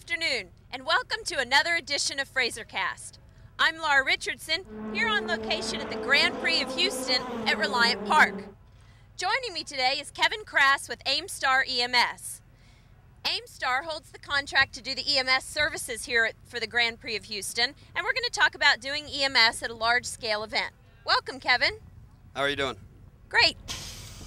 afternoon, and welcome to another edition of FrazerCast. I'm Laura Richardson, here on location at the Grand Prix of Houston at Reliant Park. Joining me today is Kevin Crass with AEMSTAR EMS. AEMSTAR holds the contract to do the EMS services here for the Grand Prix of Houston, and we're going to talk about doing EMS at a large-scale event. Welcome, Kevin. How are you doing? Great.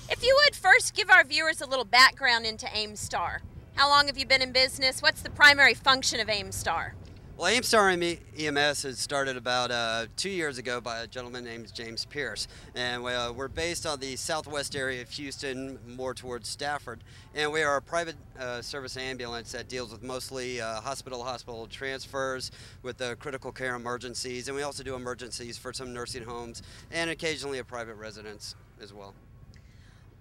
If you would first give our viewers a little background into AEMSTAR. How long have you been in business? What's the primary function of AEMSTAR? Well, AEMSTAR EMS has started about 2 years ago by a gentleman named James Pierce, and we're based on the southwest area of Houston, more towards Stafford, and we are a private service ambulance that deals with mostly hospital transfers with critical care emergencies, and we also do emergencies for some nursing homes and occasionally a private residence as well.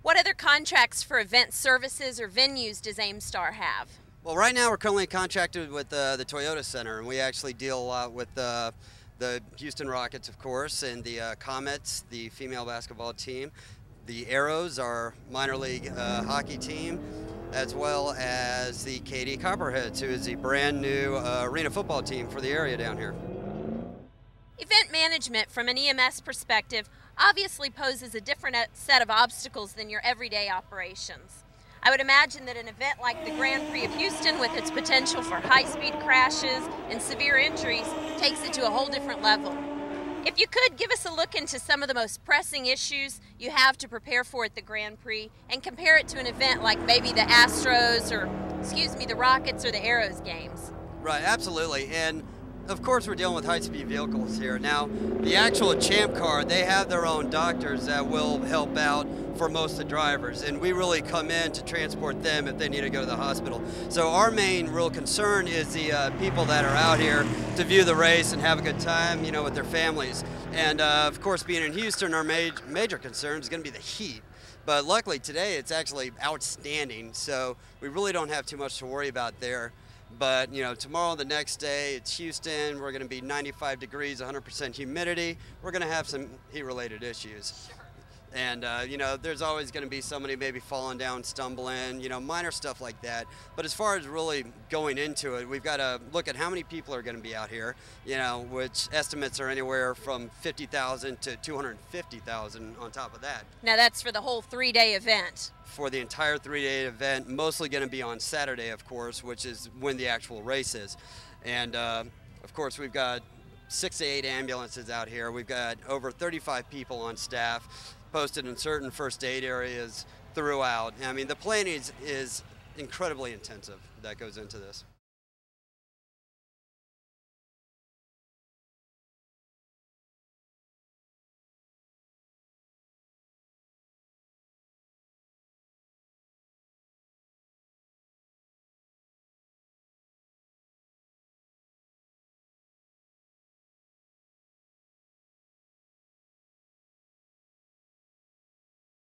What other contracts for event services or venues does AEMSTAR have? Well, right now we're currently contracted with the Toyota Center, and we actually deal a lot with the Houston Rockets, of course, and the Comets, the female basketball team, the Arrows, our minor league hockey team, as well as the KD Copperheads, who is the brand new arena football team for the area down here. Event management from an EMS perspective obviously poses a different set of obstacles than your everyday operations. I would imagine that an event like the Grand Prix of Houston, with its potential for high-speed crashes and severe injuries, takes it to a whole different level. If you could, give us a look into some of the most pressing issues you have to prepare for at the Grand Prix and compare it to an event like maybe the Astros or, the Rockets or the Arrows games. Right, absolutely. And of course, we're dealing with high-speed vehicles here. Now, the actual Champ Car, they have their own doctors that will help out for most of the drivers, and we really come in to transport them if they need to go to the hospital. So our main real concern is the people that are out here to view the race and have a good time, with their families. And of course, being in Houston, our major concern is going to be the heat. But luckily today, it's actually outstanding, so we really don't have too much to worry about there. But, tomorrow, the next day, it's Houston. We're going to be 95 degrees, 100% humidity. We're going to have some heat-related issues. And, there's always going to be somebody maybe falling down, stumbling, minor stuff like that. But as far as really going into it, we've got to look at how many people are going to be out here, which estimates are anywhere from 50,000 to 250,000 on top of that. Now, that's for the whole three-day event. For the entire three-day event, mostly going to be on Saturday, of course, which is when the actual race is. And, of course, we've got 6 to 8 ambulances out here. We've got over 35 people on staff posted in certain first aid areas throughout. I mean, the planning is incredibly intensive that goes into this.